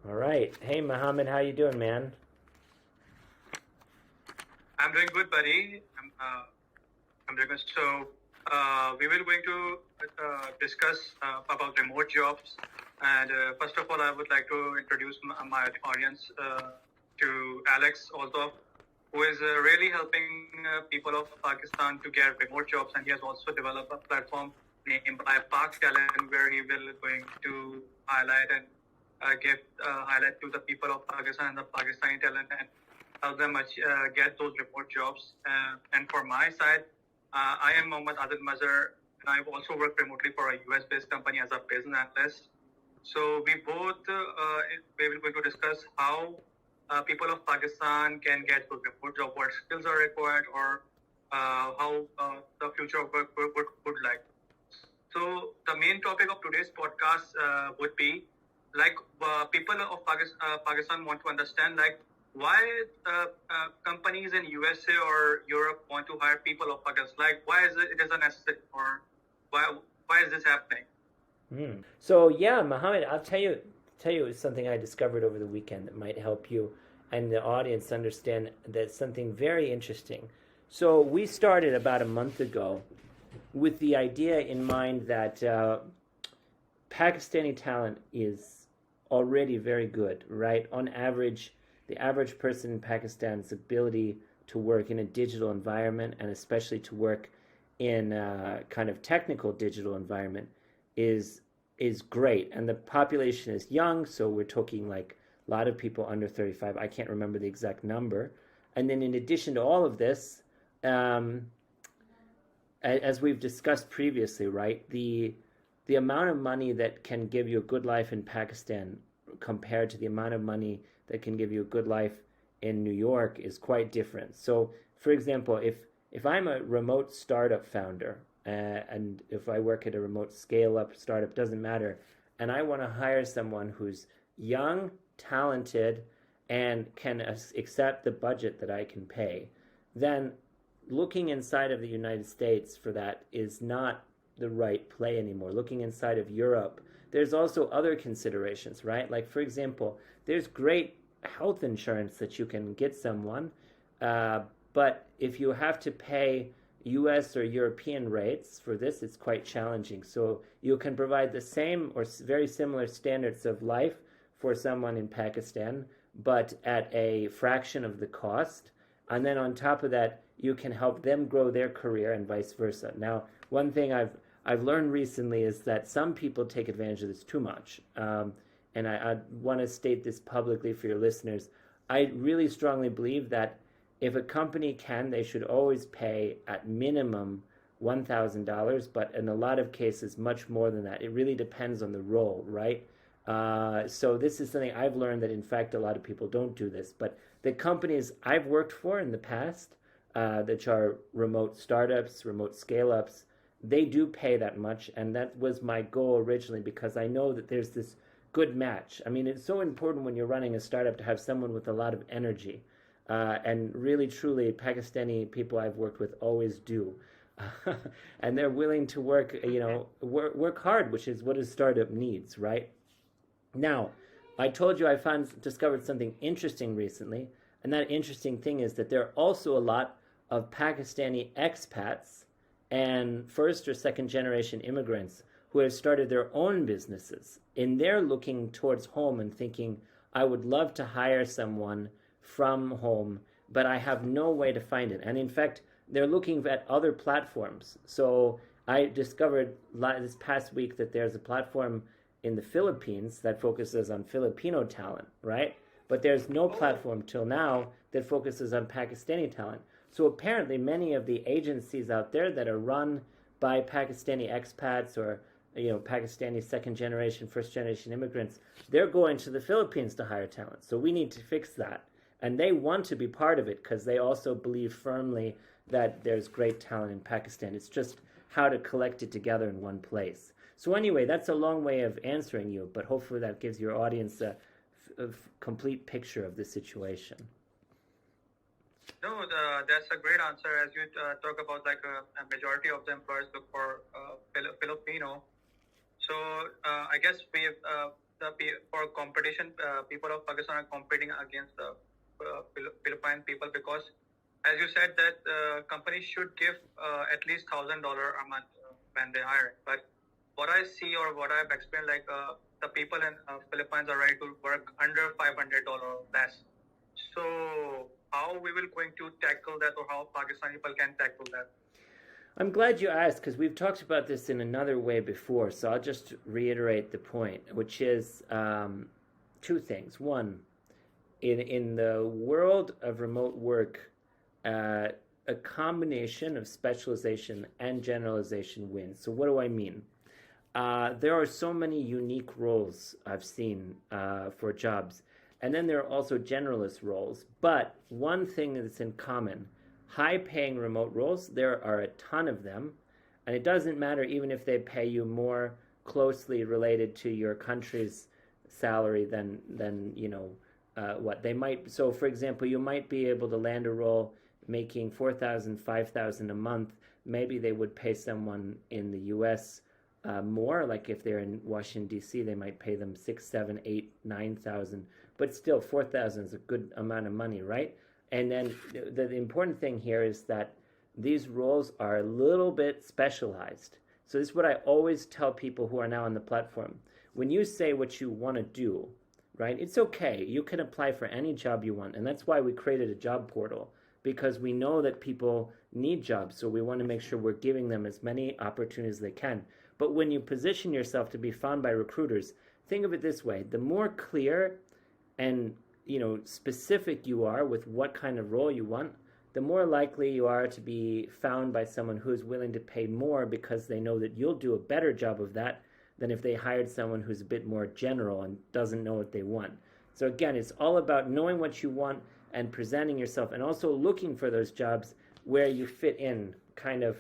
All right. Hey, Mohammed, how you doing, man? I'm doing good, buddy. I'm doing good. So, we will going to discuss about remote jobs. And first of all, I would like to introduce my audience to Alex Olthoff, who is really helping people of Pakistan to get remote jobs. And he has also developed a platform named by Pak Talent, where he will going to highlight and give highlight to the people of Pakistan and the Pakistani talent and help them get those remote jobs. And for my side, I am Mohammad Adil Mazhar, and I've also worked remotely for a US-based company as a business analyst. So we will going to discuss how people of Pakistan can get good remote job, what skills are required, or how the future of work would like. So the main topic of today's podcast would be like people of Pakistan want to understand like why companies in USA or Europe want to hire people of Pakistan. Like why is it is a necessity or why is this happening? So yeah, Mohammed, I'll tell you something I discovered over the weekend that might help you and the audience understand that something very interesting. So we started about a month ago with the idea in mind that Pakistani talent is already very good, right? On average, the average person in Pakistan's ability to work in a digital environment and especially to work in a kind of technical digital environment is is great. And the population is young, so we're talking like a lot of people under 35. I can't remember the exact number. And then in addition to all of this, um, as we've discussed previously, right, the amount of money that can give you a good life in Pakistan compared to the amount of money that can give you a good life in New York is quite different. So, for example, if I'm a remote startup founder and if I work at a remote scale up startup, doesn't matter, and I want to hire someone who's young, talented, and can accept the budget that I can pay, then looking inside of the United States for that is not the right play anymore. Looking inside of Europe, there's also other considerations, right? Like, for example, there's great health insurance that you can get someone, uh, but if you have to pay US or European rates for this, it's quite challenging. So you can provide the same or very similar standards of life for someone in Pakistan, but at a fraction of the cost. And then on top of that, you can help them grow their career and vice versa. Now, one thing I've learned recently is that some people take advantage of this too much. And I want to state this publicly for your listeners. I really strongly believe that if a company can, they should always pay at minimum $1,000, but in a lot of cases, much more than that. It really depends on the role, right? So this is something I've learned that, in fact, a lot of people don't do this. But the companies I've worked for in the past, which are remote startups, remote scale-ups, they do pay that much, and that was my goal originally because I know that there's this good match. I mean, it's so important when you're running a startup to have someone with a lot of energy. And really, truly, Pakistani people I've worked with always do. And they're willing to work, work hard, which is what a startup needs, right? Now, I told you I discovered something interesting recently, and that interesting thing is that there are also a lot of Pakistani expats and first or second generation immigrants who have started their own businesses. And they're looking towards home and thinking, I would love to hire someone from home, but I have no way to find it. And in fact, they're looking at other platforms. So I discovered this past week that there's a platform in the Philippines that focuses on Filipino talent, right? But there's no platform till now that focuses on Pakistani talent. So apparently many of the agencies out there that are run by Pakistani expats or Pakistani second generation, first generation immigrants, they're going to the Philippines to hire talent. So we need to fix that. And they want to be part of it because they also believe firmly that there's great talent in Pakistan. It's just how to collect it together in one place. So anyway, that's a long way of answering you, but hopefully that gives your audience a complete picture of the situation. No, that's a great answer. As you talk about like a majority of the employers look for Filipino. So I guess for competition, people of Pakistan are competing against the Philippine people because, as you said, that companies should give at least $1,000 a month when they hire. But what I see or what I've experienced, like the people in Philippines are ready to work under $500 less. So how we will going to tackle that, or how Pakistani people can tackle that? I'm glad you asked because we've talked about this in another way before. So I'll just reiterate the point, which is two things. One, in the world of remote work, a combination of specialization and generalization wins. So what do I mean? There are so many unique roles I've seen for jobs, and then there are also generalist roles. But one thing that's in common: high-paying remote roles. There are a ton of them, and it doesn't matter even if they pay you more closely related to your country's salary than what they might. So, for example, you might be able to land a role making 4,000, 5,000 a month. Maybe they would pay someone in the U.S. More. Like if they're in Washington D.C., they might pay them 6, 7, 8, 9,000. But still, 4,000 is a good amount of money, right? And then the important thing here is that these roles are a little bit specialized. So this is what I always tell people who are now on the platform. When you say what you want to do, right, it's okay. You can apply for any job you want. And that's why we created a job portal, because we know that people need jobs. So we want to make sure we're giving them as many opportunities as they can. But when you position yourself to be found by recruiters, think of it this way. The more clear and specific you are with what kind of role you want, the more likely you are to be found by someone who's willing to pay more because they know that you'll do a better job of that than if they hired someone who's a bit more general and doesn't know what they want. So again, it's all about knowing what you want and presenting yourself, and also looking for those jobs where you fit in kind of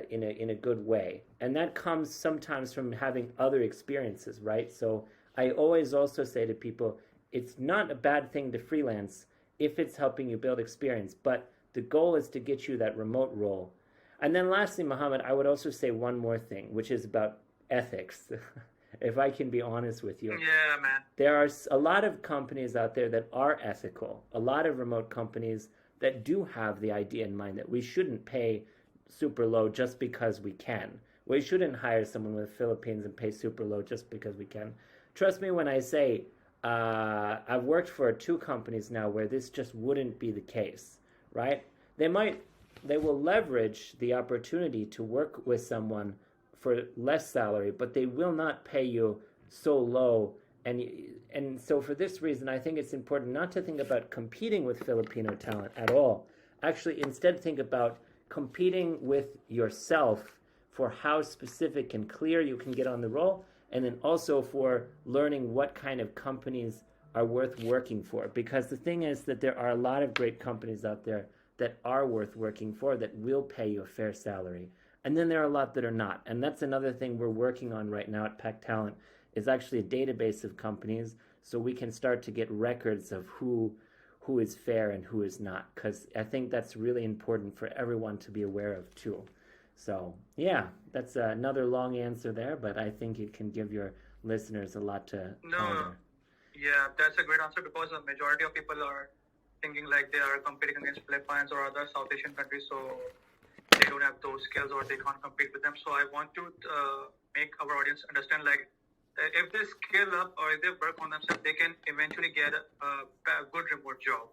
in a good way. And that comes sometimes from having other experiences, right? So I always also say to people, it's not a bad thing to freelance if it's helping you build experience, but the goal is to get you that remote role. And then lastly, Mohammed, I would also say one more thing, which is about ethics. If I can be honest with you. Yeah, man. There are a lot of companies out there that are ethical, a lot of remote companies that do have the idea in mind that we shouldn't pay super low just because we can. We shouldn't hire someone with Philippines and pay super low just because we can. Trust me when I say I've worked for 2 companies now where this just wouldn't be the case, right? They will leverage the opportunity to work with someone for less salary, but they will not pay you so low. And so for this reason, I think it's important not to think about competing with Filipino talent at all. Actually, instead think about competing with yourself for how specific and clear you can get on the role, and then also for learning what kind of companies are worth working for. Because the thing is that there are a lot of great companies out there that are worth working for, that will pay you a fair salary. And then there are a lot that are not. And that's another thing we're working on right now at Pac Talent, is actually a database of companies so we can start to get records of who is fair and who is not. Because I think that's really important for everyone to be aware of too. So, yeah, that's another long answer there, but I think it can give your listeners a lot to ponder. Yeah, that's a great answer, because the majority of people are thinking like they are competing against Philippines or other South Asian countries, so they don't have those skills or they can't compete with them. So I want to make our audience understand, like, if they scale up or if they work on themselves, they can eventually get a good remote job,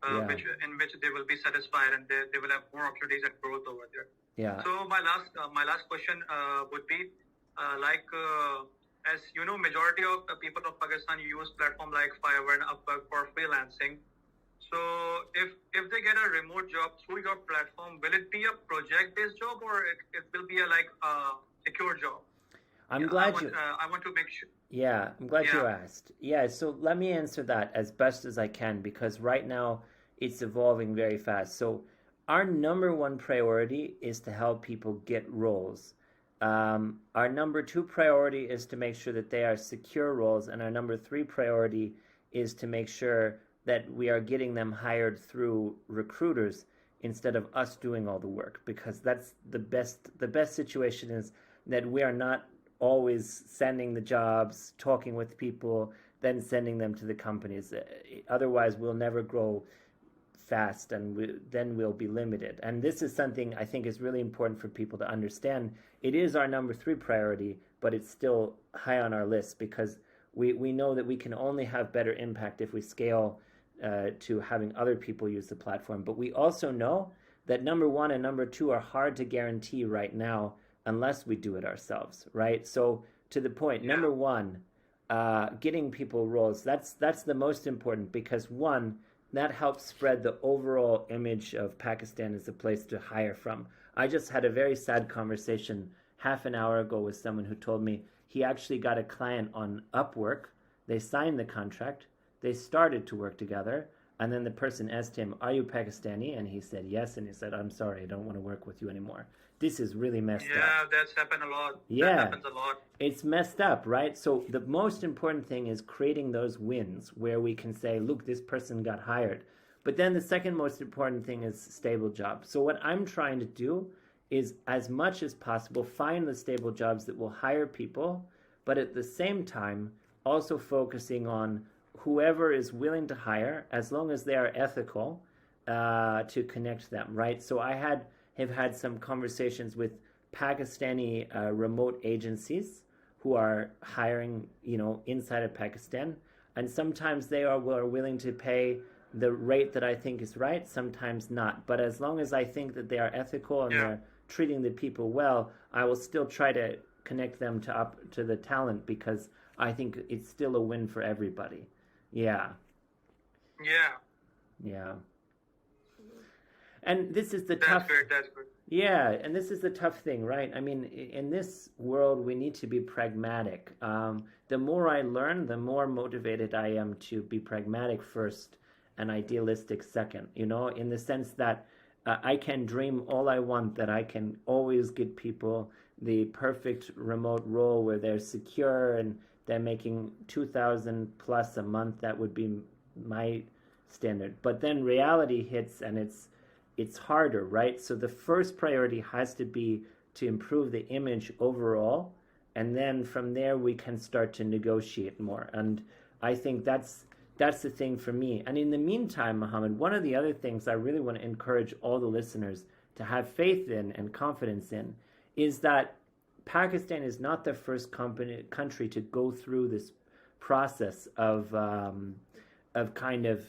in which they will be satisfied and they will have more opportunities and growth over there. Yeah. So my last question would be as you know, majority of the people of Pakistan use platform like Fiverr and Upwork for freelancing. So if they get a remote job through your platform, will it be a project-based job, or it will be a secure job? I'm glad I want to make sure. Yeah, I'm glad you asked. Yeah, so let me answer that as best as I can, because right now it's evolving very fast. So our number one priority is to help people get roles. Our number 2 priority is to make sure that they are secure roles, and our number 3 priority is to make sure that we are getting them hired through recruiters instead of us doing all the work, because that's the best situation is that we are not always sending the jobs, talking with people, then sending them to the companies. Otherwise, we'll never grow fast, and then we'll be limited. And this is something I think is really important for people to understand. It is our number 3 priority, but it's still high on our list because we know that we can only have better impact if we scale to having other people use the platform. But we also know that number 1 and number 2 are hard to guarantee right now unless we do it ourselves, right? So to the point, number 1, getting people roles, that's the most important because 1, that helps spread the overall image of Pakistan as a place to hire from. I just had a very sad conversation half an hour ago with someone who told me he actually got a client on Upwork. They signed the contract, they started to work together, and then the person asked him, "Are you Pakistani?" And he said yes, and he said, "I'm sorry, I don't want to work with you anymore." This is really messed up. Yeah, that's happened a lot. Yeah. That happens a lot. It's messed up, right? So the most important thing is creating those wins where we can say, look, this person got hired. But then the second most important thing is stable jobs. So what I'm trying to do is, as much as possible, find the stable jobs that will hire people, but at the same time, also focusing on whoever is willing to hire, as long as they are ethical, to connect them, right? So I have had some conversations with Pakistani remote agencies who are hiring, inside of Pakistan, and sometimes they are willing to pay the rate that I think is right, sometimes not. But as long as I think that they are ethical and they're treating the people well, I will still try to connect them to the talent because I think it's still a win for everybody. Yeah. And this is the tough. That's good. Yeah, and this is the tough thing, right? I mean, in this world, we need to be pragmatic. The more I learn, the more motivated I am to be pragmatic first and idealistic second, in the sense that I can dream all I want, that I can always get people the perfect remote role where they're secure and they're making 2,000 plus a month. That would be my standard. But then reality hits and it's harder, right? So the first priority has to be to improve the image overall, and then from there we can start to negotiate more. And I think that's the thing for me. And in the meantime, Mohammed, one of the other things I really want to encourage all the listeners to have faith in and confidence in is that Pakistan is not the first country to go through this process of kind of,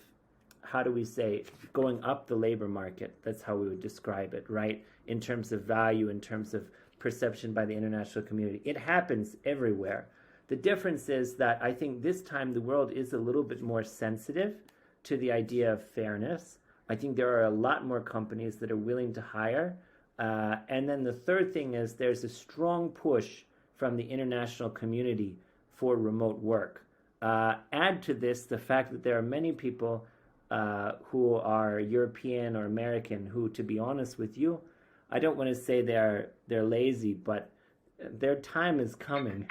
how do we say, going up the labor market. That's how we would describe it, right? In terms of value, in terms of perception by the international community. It happens everywhere. The difference is that I think this time the world is a little bit more sensitive to the idea of fairness. I think there are a lot more companies that are willing to hire. And then the third thing is there's a strong push from the international community for remote work. Add to this the fact that there are many people who are European or American who, to be honest with you, I don't want to say they're lazy, but their time is coming.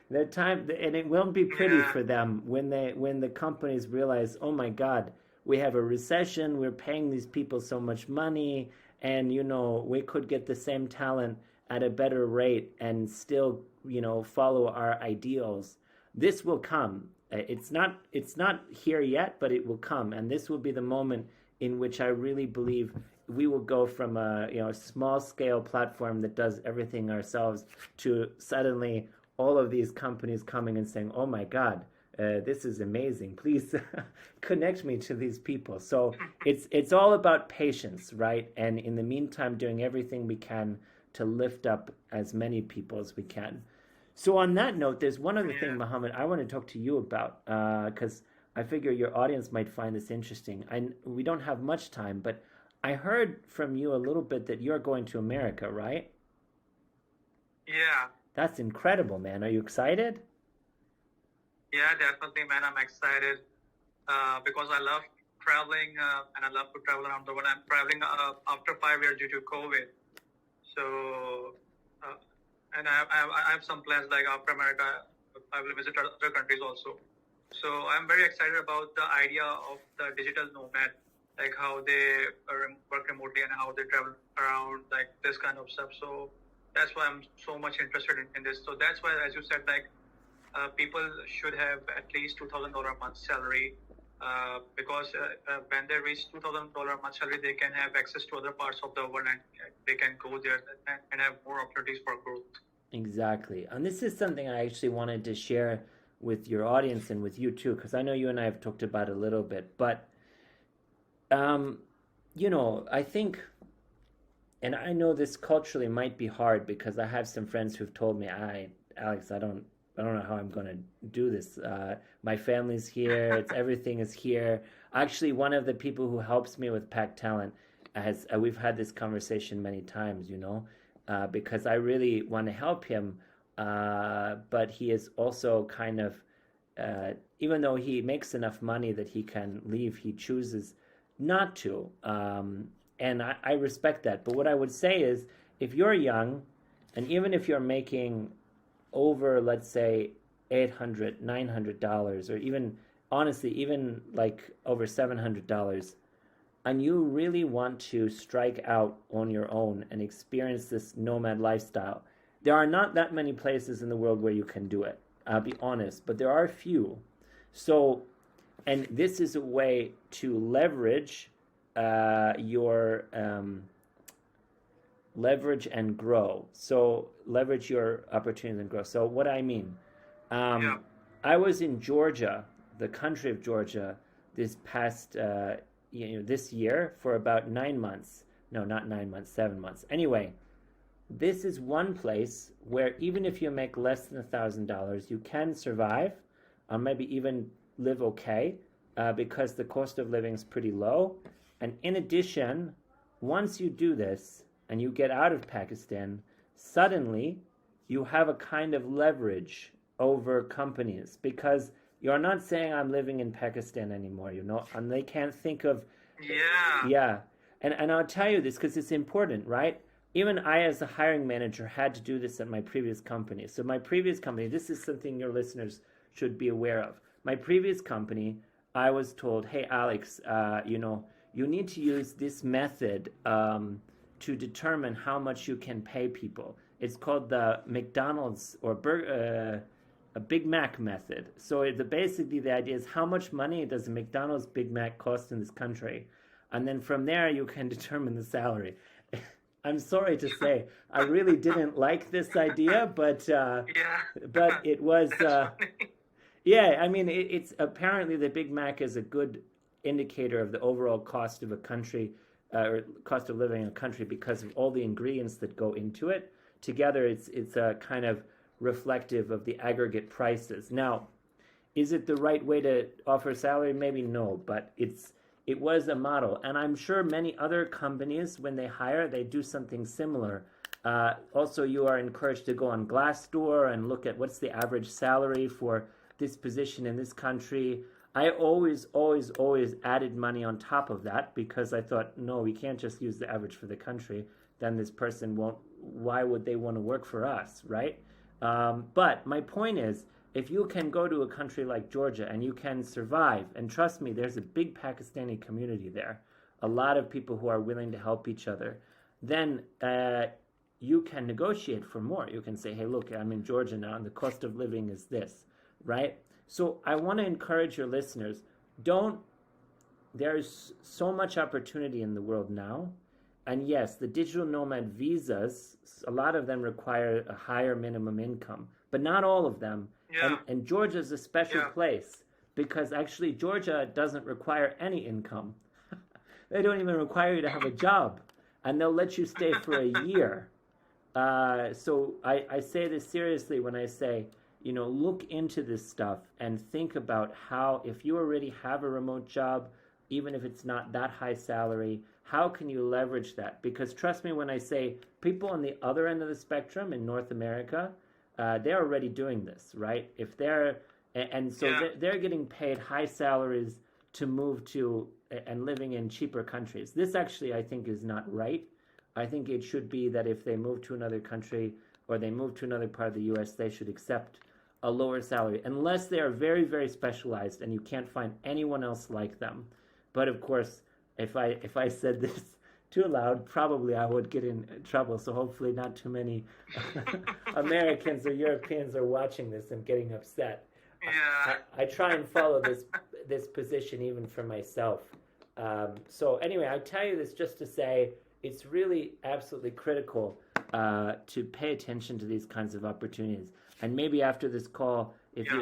Their time, and it won't be pretty for them when the companies realize, oh my God, we have a recession, we're paying these people so much money, and we could get the same talent at a better rate and still follow our ideals. This will come. It's not here yet, but it will come, and this will be the moment in which I really believe we will go from a small scale platform that does everything ourselves to suddenly all of these companies coming and saying, "Oh my God, this is amazing! Please connect me to these people." So it's all about patience, right? And in the meantime, doing everything we can to lift up as many people as we can. So on that note, there's one other thing, Mohammed, I want to talk to you about, because I figure your audience might find this interesting. We don't have much time, but I heard from you a little bit that you're going to America, right? Yeah. That's incredible, man. Are you excited? Yeah, definitely, man. I'm excited because I love traveling and I love to travel around the world. I'm traveling after 5 years due to COVID. So, and I have some plans like after America, I will visit other countries also. So I'm very excited about the idea of the digital nomad, like how they work remotely and how they travel around, like this kind of stuff. So that's why I'm so much interested in this. So that's why, as you said, like people should have at least $2,000 a month salary, because when they reach $2,000 a month salary, they can have access to other parts of the world, and they can go there and have more opportunities for growth. Exactly. And this is something I actually wanted to share with your audience and with you too, because I know you and I have talked about it a little bit. But, um, I think, and I know this culturally might be hard because I have some friends who've told me, Alex, I don't know how I'm going to do this. My family's here. It's everything is here. Actually, one of the people who helps me with Pack Talent has we've had this conversation many times, because I really want to help him, but he is also kind of, even though he makes enough money that he can leave, he chooses not to, and I respect that. But what I would say is, if you're young, and even if you're making over, let's say, $800, $900, or even, honestly, even like over $700, and you really want to strike out on your own and experience this nomad lifestyle, there are not that many places in the world where you can do it. I'll be honest, but there are a few. So, and this is a way to your leverage and grow. So leverage your opportunities and grow. So what I mean, Yeah. I was in Georgia, the country of Georgia, this past this year for about 9 months. No, not 9 months, 7 months. Anyway, this is one place where even if you make less than $1,000, you can survive, or maybe even live okay, because the cost of living is pretty low. And in addition, once you do this and you get out of Pakistan, suddenly you have a kind of leverage over companies, because you're not saying I'm living in Pakistan anymore, and they can't think of, Yeah. yeah. And I'll tell you this because it's important, right? Even I, as a hiring manager, had to do this at my previous company. So my previous company, this is something your listeners should be aware of. My previous company, I was told, hey, Alex, you need to use this method to determine how much you can pay people. It's called the McDonald's or a Big Mac method. So basically the idea is, how much money does a McDonald's Big Mac cost in this country? And then from there you can determine the salary. I'm sorry to say, I really didn't like this idea, but Yeah. it was, That's funny. yeah. I mean, it's apparently the Big Mac is a good indicator of the overall cost of a country, or cost of living in a country, because of all the ingredients that go into it. Together, it's a kind of reflective of the aggregate prices. Now, is it the right way to offer salary? Maybe no, but it was a model, and I'm sure many other companies, when they hire, they do something similar. Also, you are encouraged to go on Glassdoor and look at what's the average salary for this position in this country. I always added money on top of that, because I thought, no, we can't just use the average for the country. Then this person won't. Why would they want to work for us, right? But my point is, if you can go to a country like Georgia and you can survive, and trust me, there's a big Pakistani community there, a lot of people who are willing to help each other, then you can negotiate for more. You can say, hey, look, I'm in Georgia now and the cost of living is this, right? So I want to encourage your listeners, there's so much opportunity in the world now. And yes, the digital nomad visas, a lot of them require a higher minimum income, but not all of them. Yeah. And Georgia is a special Yeah. place, because actually Georgia doesn't require any income. They don't even require you to have a job, and they'll let you stay for a year. So I say this seriously when I say, look into this stuff and think about how, if you already have a remote job, even if it's not that high salary, how can you leverage that? Because trust me when I say, people on the other end of the spectrum in North America, they're already doing this, right? If they're, and so Yeah. they're getting paid high salaries to move to and living in cheaper countries. This actually, I think, is not right. I think it should be that if they move to another country or they move to another part of the U.S., they should accept a lower salary, unless they are very, very specialized and you can't find anyone else like them. But of course, if I said this, too loud, probably I would get in trouble. So hopefully not too many Americans or Europeans are watching this and getting upset. Yeah. I try and follow this position even for myself. So anyway, I tell you this just to say it's really absolutely critical to pay attention to these kinds of opportunities. And maybe after this call,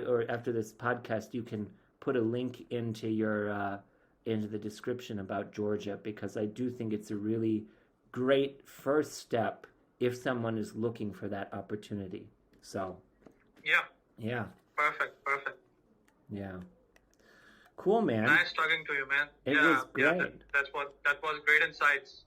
or after this podcast, you can put a link into your into the description about Georgia, because I do think it's a really great first step if someone is looking for that opportunity. So yeah, Perfect. yeah, cool, man. Nice talking to you, man. It was great. That was great insights.